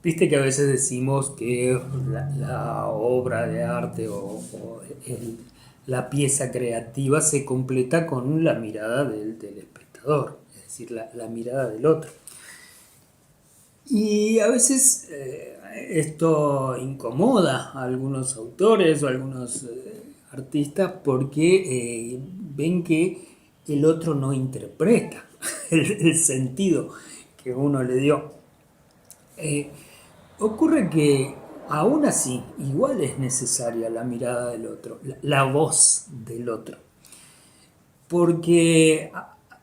Viste que a veces decimos que la obra de arte la pieza creativa se completa con la mirada del espectador, es decir, la mirada del otro. Y a veces esto incomoda a algunos autores o a algunos artistas porque ven que el otro no interpreta el sentido que uno le dio. Eh, Ocurre que aún así, igual es necesaria la mirada del otro, la voz del otro, porque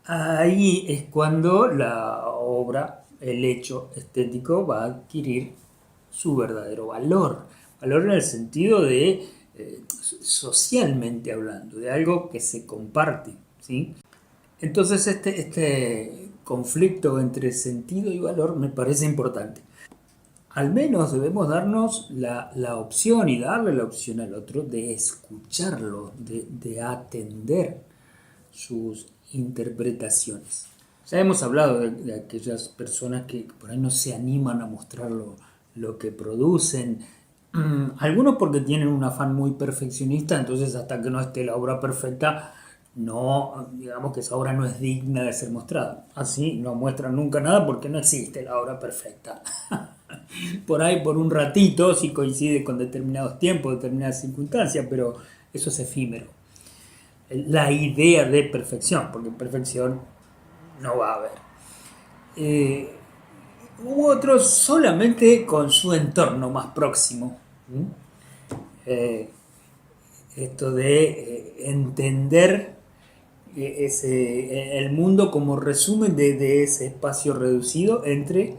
ahí es cuando la obra, el hecho estético va a adquirir su verdadero valor, valor en el sentido de socialmente hablando, de algo que se comparte, ¿sí? Entonces este conflicto entre sentido y valor me parece importante. Al menos debemos darnos la opción y darle la opción al otro de escucharlo, de atender sus interpretaciones. Ya hemos hablado de aquellas personas que por ahí no se animan a mostrar lo que producen. Algunos porque tienen un afán muy perfeccionista, entonces hasta que no esté la obra perfecta, no, digamos que esa obra no es digna de ser mostrada. Así no muestran nunca nada porque no existe la obra perfecta. Por ahí por un ratito, si coincide con determinados tiempos, determinadas circunstancias, pero eso es efímero. La idea de perfección, porque perfección no va a haber. Eh, U otros solamente con su entorno más próximo. Eh, Esto de entender el mundo como resumen de ese espacio reducido entre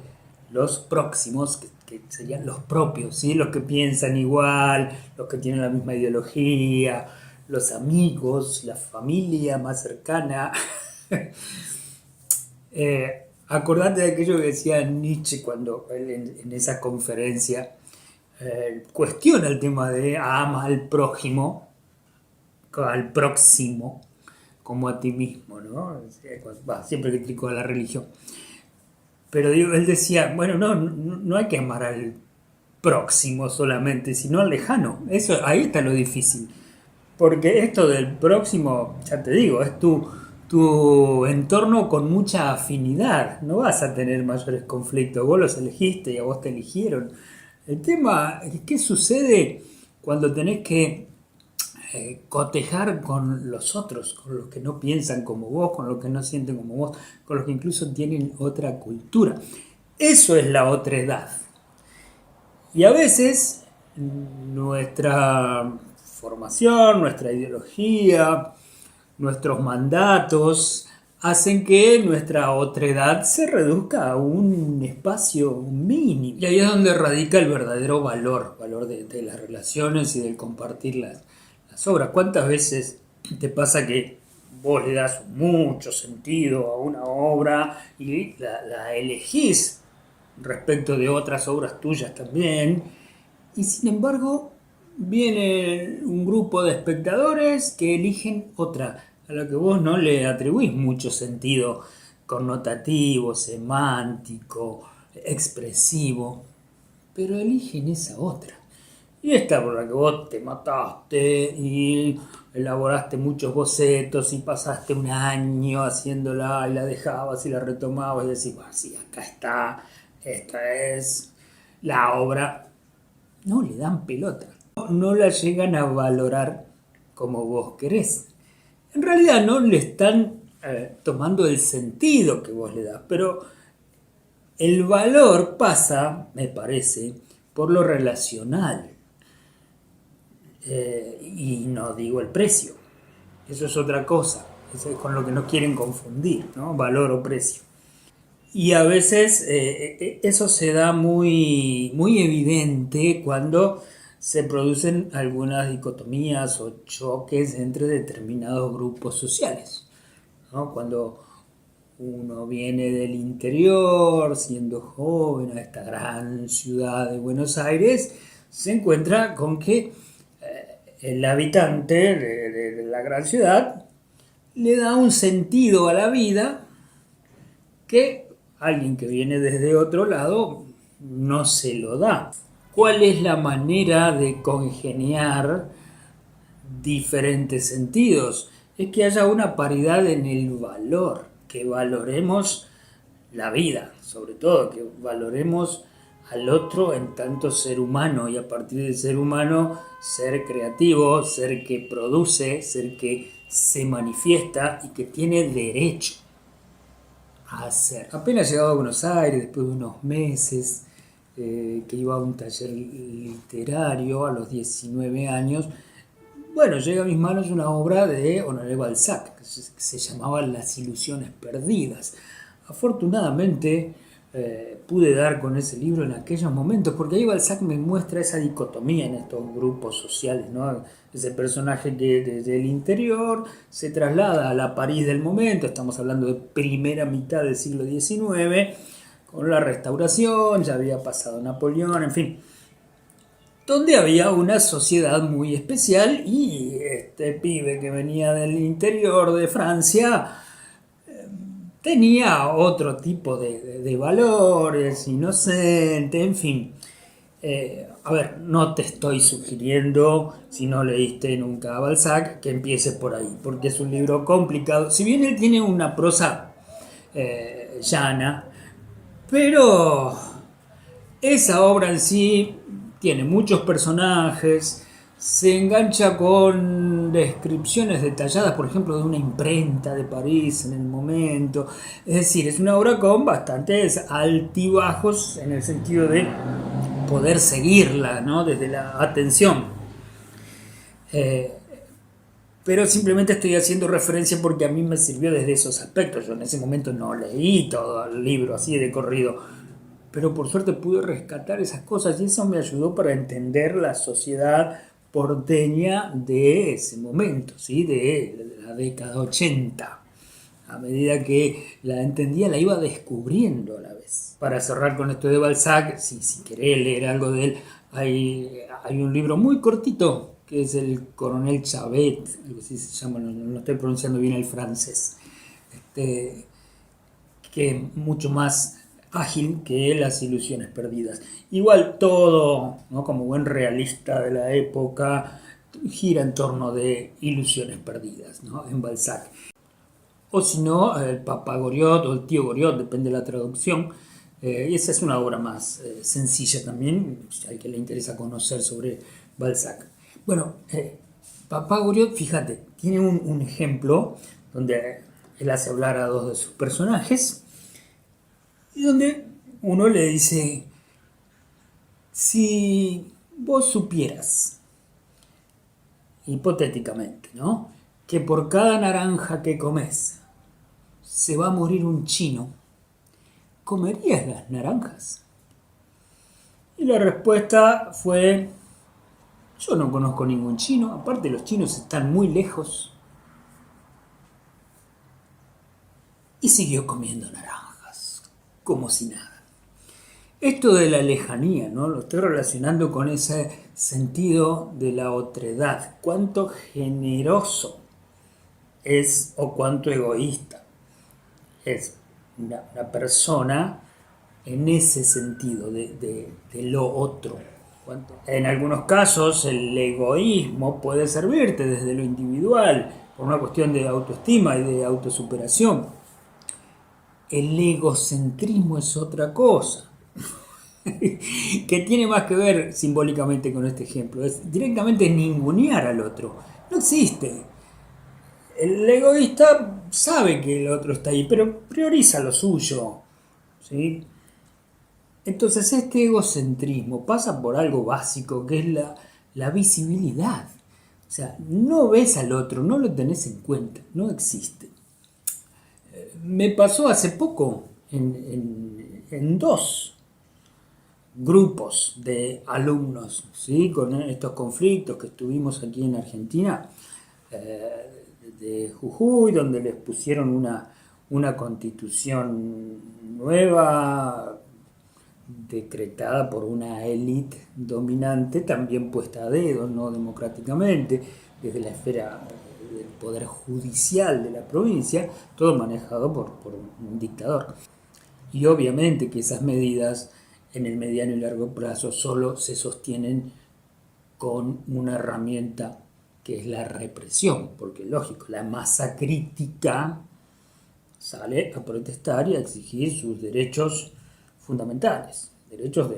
los próximos, que serían los propios, ¿sí? Los que piensan igual, los que tienen la misma ideología, los amigos, la familia más cercana. Acordate de aquello que decía Nietzsche cuando él en esa conferencia cuestiona el tema de ama al prójimo, al próximo, como a ti mismo, ¿no? Siempre criticó a la religión. Pero digo, él decía, bueno, no hay que amar al próximo solamente, sino al lejano. Eso, ahí está lo difícil. Porque esto del próximo, ya te digo, es tu entorno con mucha afinidad. No vas a tener mayores conflictos. Vos los elegiste y a vos te eligieron. El tema es qué sucede cuando tenés que cotejar con los otros, con los que no piensan como vos, con los que no sienten como vos, con los que incluso tienen otra cultura. Eso es la otredad. Y a veces nuestra formación, nuestra ideología, nuestros mandatos hacen que nuestra otredad se reduzca a un espacio mínimo. Y ahí es donde radica el verdadero valor, valor de las relaciones y del compartir las obras. ¿Cuántas veces te pasa que vos le das mucho sentido a una obra y la elegís respecto de otras obras tuyas también, y sin embargo viene un grupo de espectadores que eligen otra, a la que vos no le atribuís mucho sentido connotativo, semántico, expresivo, pero eligen esa otra. Y esta por la que vos te mataste y elaboraste muchos bocetos y pasaste un año haciéndola y la dejabas y la retomabas y decís, bueno, sí, acá está, esta es la obra. No le dan pelota, no la llegan a valorar como vos querés. En realidad no le están tomando el sentido que vos le das, pero el valor pasa, me parece, por lo relacional. Y no digo el precio, eso es otra cosa, eso es con lo que no quieren confundir, ¿no? Valor o precio. Y a veces eso se da muy evidente cuando se producen algunas dicotomías o choques entre determinados grupos sociales, ¿no? Cuando uno viene del interior, siendo joven, a esta gran ciudad de Buenos Aires, se encuentra con que el habitante de la gran ciudad le da un sentido a la vida que alguien que viene desde otro lado no se lo da. ¿Cuál es la manera de congeniar diferentes sentidos? Es que haya una paridad en el valor, que valoremos la vida, sobre todo, que valoremos al otro en tanto ser humano y a partir del ser humano ser creativo, ser que produce, ser que se manifiesta y que tiene derecho a hacer. Apenas llegado a Buenos Aires, después de unos meses, que iba a un taller literario a los 19 años, bueno, llega a mis manos una obra de Honoré Balzac, que se llamaba Las ilusiones perdidas. Afortunadamente pude dar con ese libro en aquellos momentos, porque ahí Balzac me muestra esa dicotomía en estos grupos sociales, ¿no? Ese personaje que desde el interior se traslada a la París del momento, estamos hablando de primera mitad del siglo XIX, con la Restauración, ya había pasado Napoleón, en fin, donde había una sociedad muy especial y este pibe que venía del interior de Francia tenía otro tipo de valores, inocente, en fin. A ver, no te estoy sugiriendo, si no leíste nunca a Balzac, que empieces por ahí, porque es un libro complicado. Si bien él tiene una prosa llana, pero esa obra en sí tiene muchos personajes, se engancha con descripciones detalladas, por ejemplo, de una imprenta de París en el momento. Es decir, es una obra con bastantes altibajos en el sentido de poder seguirla, ¿no? Desde la atención. Eh, pero simplemente estoy haciendo referencia porque a mí me sirvió desde esos aspectos. Yo en ese momento no leí todo el libro así de corrido, pero por suerte pude rescatar esas cosas y eso me ayudó para entender la sociedad porteña de ese momento, ¿sí? De la década 80. A medida que la entendía, la iba descubriendo a la vez. Para cerrar con esto de Balzac, si querés leer algo de él, hay un libro muy cortito que es El Coronel Chavet, algo así se llama, no estoy pronunciando bien el francés, que es mucho más ágil que Las ilusiones perdidas. Igual todo, ¿no? Como buen realista de la época, gira en torno de ilusiones perdidas, ¿no? En Balzac. O si no, el Papá Goriot o el Tío Goriot, depende de la traducción. Y esa es una obra más sencilla también, si a alguien le interesa conocer sobre Balzac. Bueno, Papá Goriot, fíjate, tiene un ejemplo donde él hace hablar a dos de sus personajes y donde uno le dice, si vos supieras, hipotéticamente, ¿no? Que por cada naranja que comes se va a morir un chino, ¿comerías las naranjas? Y la respuesta fue, yo no conozco ningún chino, aparte los chinos están muy lejos. Y siguió comiendo naranjas, como si nada. Esto de la lejanía, ¿no? Lo estoy relacionando con ese sentido de la otredad. Cuánto generoso es o cuánto egoísta es una persona en ese sentido de lo otro. En algunos casos el egoísmo puede servirte desde lo individual, por una cuestión de autoestima y de autosuperación. El egocentrismo es otra cosa, que tiene más que ver simbólicamente con este ejemplo. Es directamente ningunear al otro. No existe. El egoísta sabe que el otro está ahí, pero prioriza lo suyo, ¿sí? Entonces este egocentrismo pasa por algo básico, que es la visibilidad. O sea, no ves al otro, no lo tenés en cuenta, no existe. Me pasó hace poco en dos grupos de alumnos, ¿sí? Con estos conflictos que estuvimos aquí en Argentina, de Jujuy, donde les pusieron una constitución nueva, decretada por una élite dominante, también puesta a dedo, no democráticamente, desde la esfera del poder judicial de la provincia, todo manejado por un dictador. Y obviamente que esas medidas en el mediano y largo plazo solo se sostienen con una herramienta que es la represión, porque lógico, la masa crítica sale a protestar y a exigir sus derechos fundamentales, derechos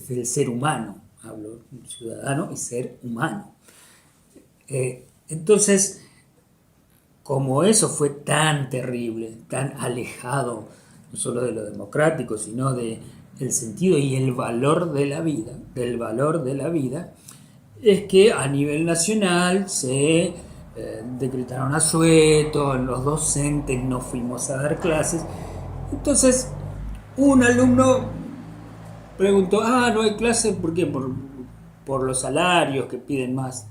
del ser humano, hablo ciudadano y ser humano. Entonces, como eso fue tan terrible, tan alejado, no solo de lo democrático, sino de el sentido y el valor de la vida, del valor de la vida, es que a nivel nacional se decretaron asuetos, los docentes no fuimos a dar clases. Entonces, un alumno preguntó, no hay clases, ¿por qué? Por los salarios que piden más.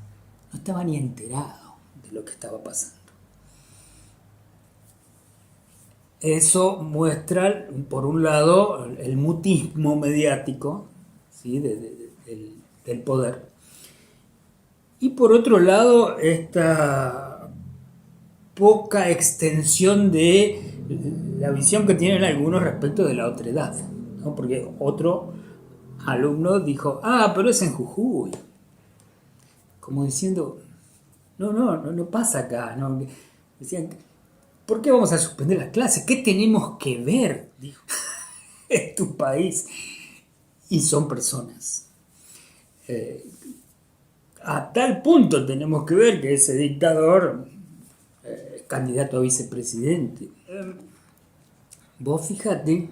No estaba ni enterado de lo que estaba pasando. Eso muestra, por un lado, el mutismo mediático, ¿sí? Del poder. Y por otro lado, esta poca extensión de la visión que tienen algunos respecto de la otredad, ¿no? Porque otro alumno dijo, pero es en Jujuy. Como diciendo, no pasa acá. ¿No? Decían, ¿por qué vamos a suspender las clases? ¿Qué tenemos que ver? Dijo, es tu país. Y son personas. A tal punto tenemos que ver que ese dictador es candidato a vicepresidente. Vos fíjate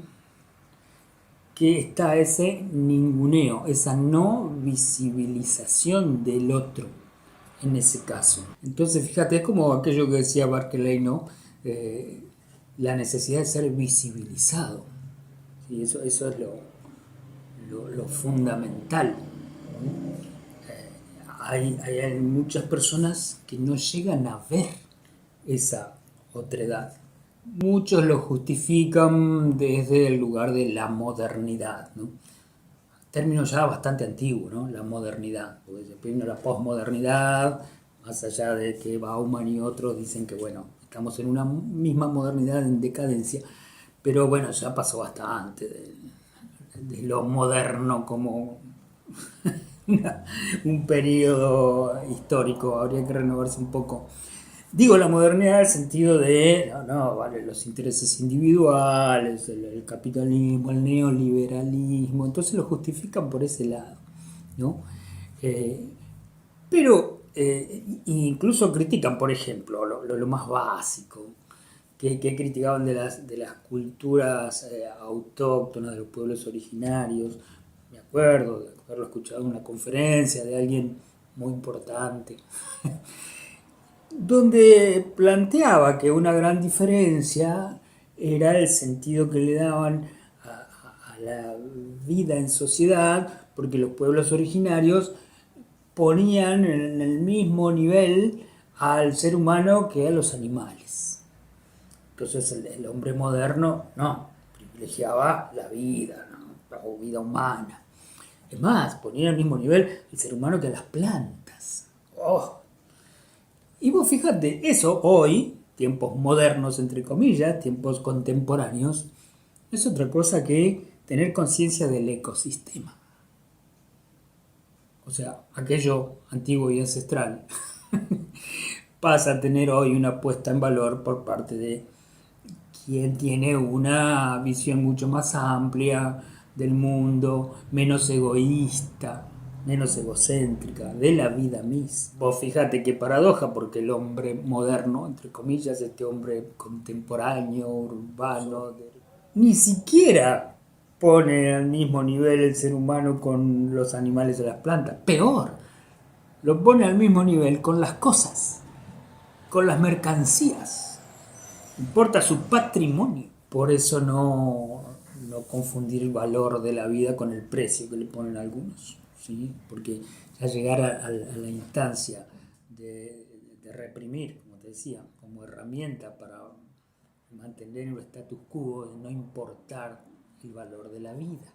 que está ese ninguneo, esa no visibilización del otro en ese caso. Entonces, fíjate, es como aquello que decía Berkeley, ¿no? La necesidad de ser visibilizado. ¿Sí? Eso es lo fundamental. Hay muchas personas que no llegan a ver esa otredad. Muchos lo justifican desde el lugar de la modernidad, ¿no? Término ya bastante antiguo, ¿no? La modernidad. Porque después vino la posmodernidad, más allá de que Bauman y otros dicen que, bueno, estamos en una misma modernidad en decadencia, pero bueno, ya pasó bastante de lo moderno como un periodo histórico, habría que renovarse un poco. Digo la modernidad en el sentido de, vale, los intereses individuales, el capitalismo, el neoliberalismo, entonces lo justifican por ese lado, ¿no? Pero incluso critican, por ejemplo, lo más básico, que criticaban de las culturas autóctonas, de los pueblos originarios. Me acuerdo de haberlo escuchado en una conferencia de alguien muy importante, donde planteaba que una gran diferencia era el sentido que le daban a la vida en sociedad, porque los pueblos originarios ponían en el mismo nivel al ser humano que a los animales. Entonces el hombre moderno no, privilegiaba la vida, ¿no? La vida humana. Es más, ponía al mismo nivel el ser humano que a las plantas. ¡Oh! Y vos fíjate, eso hoy, tiempos modernos entre comillas, tiempos contemporáneos, es otra cosa que tener conciencia del ecosistema. O sea, aquello antiguo y ancestral pasa a tener hoy una puesta en valor por parte de quien tiene una visión mucho más amplia del mundo, menos egoísta, menos egocéntrica, de la vida misma. Vos fíjate qué paradoja, porque el hombre moderno, entre comillas, este hombre contemporáneo, urbano, ni siquiera pone al mismo nivel el ser humano con los animales o las plantas. Peor, lo pone al mismo nivel con las cosas, con las mercancías. Importa su patrimonio. Por eso no confundir el valor de la vida con el precio que le ponen algunos, ¿sí? Porque ya llegar a la instancia de reprimir, como te decía, como herramienta para mantener el status quo, de no importar el valor de la vida.